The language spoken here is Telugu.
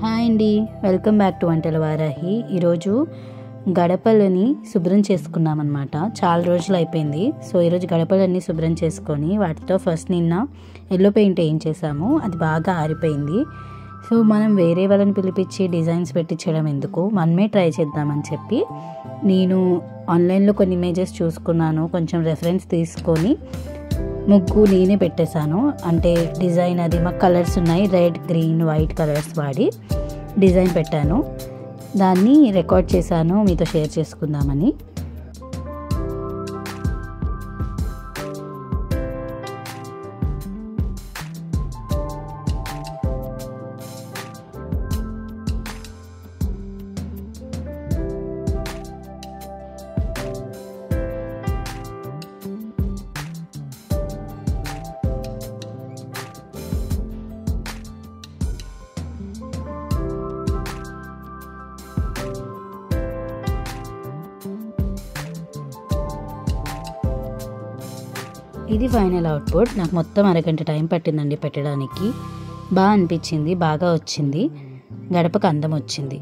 హాయ్ అండి, వెల్కమ్ బ్యాక్ టు వంటల వారాహి. ఈరోజు గడపలని శుభ్రం చేసుకున్నామన్నమాట. చాలా రోజులు అయిపోయింది. సో ఈరోజు గడపలన్నీ శుభ్రం చేసుకొని వాటితో ఫస్ట్ నిన్న ఎల్లో పెయింట్ వేయించేసాము. అది బాగా ఆరిపోయింది. సో మనం వేరే వాళ్ళని పిలిపించి డిజైన్స్ పెట్టించడం ఎందుకు, మనమే ట్రై చేద్దామని చెప్పి నేను ఆన్లైన్లో కొన్ని ఇమేజెస్ చూసుకున్నాను. కొంచెం రెఫరెన్స్ తీసుకొని ముగ్గు నేనే పెట్టేశాను. అంటే డిజైన్ అది మాకు కలర్స్ ఉన్నాయి, రెడ్, గ్రీన్, వైట్ కలర్స్ వాడి డిజైన్ పెట్టాను. దాన్ని రికార్డ్ చేశాను మీతో షేర్ చేసుకుందామని. ఇది ఫైనల్ అవుట్పుట్. నాకు మొత్తం అరగంట టైం పట్టిందండి పెట్టడానికి. బాగా అనిపించింది, బాగా వచ్చింది, గడపకు అందం వచ్చింది.